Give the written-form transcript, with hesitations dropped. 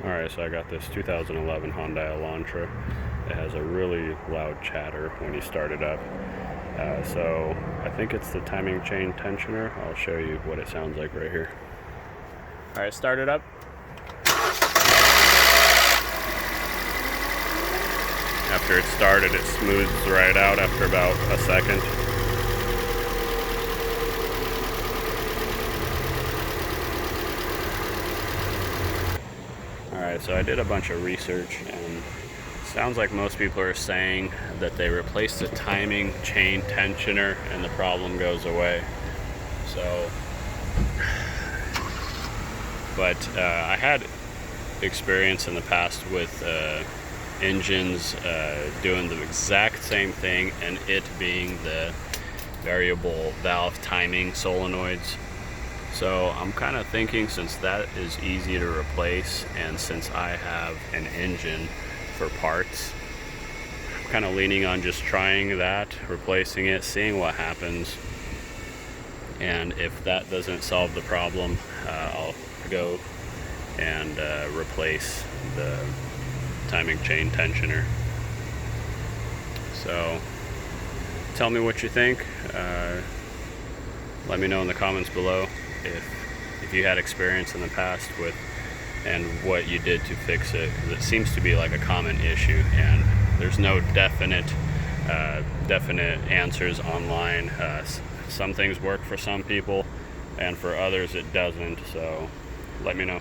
Alright, so I got this 2011 Hyundai Elantra. It has a really loud chatter when you start it up. So I think it's the timing chain tensioner. I'll show you what it sounds like right here. Alright, start it up. After it's started, it smooths right out after about a second. Alright, so I did a bunch of research, and it sounds like most people are saying that they replace the timing chain tensioner and the problem goes away. So, but I had experience in the past with engines doing the exact same thing, and it being the variable valve timing solenoids. So I'm kind of thinking, since that is easy to replace, and since I have an engine for parts, I'm kind of leaning on just trying that, replacing it, seeing what happens. And if that doesn't solve the problem, I'll go and replace the timing chain tensioner. So tell me what you think. Let me know in the comments below if you had experience in the past with and what you did to fix it, because it seems to be like a common issue, and there's no definite answers online. Some things work for some people, and for others it doesn't. So let me know.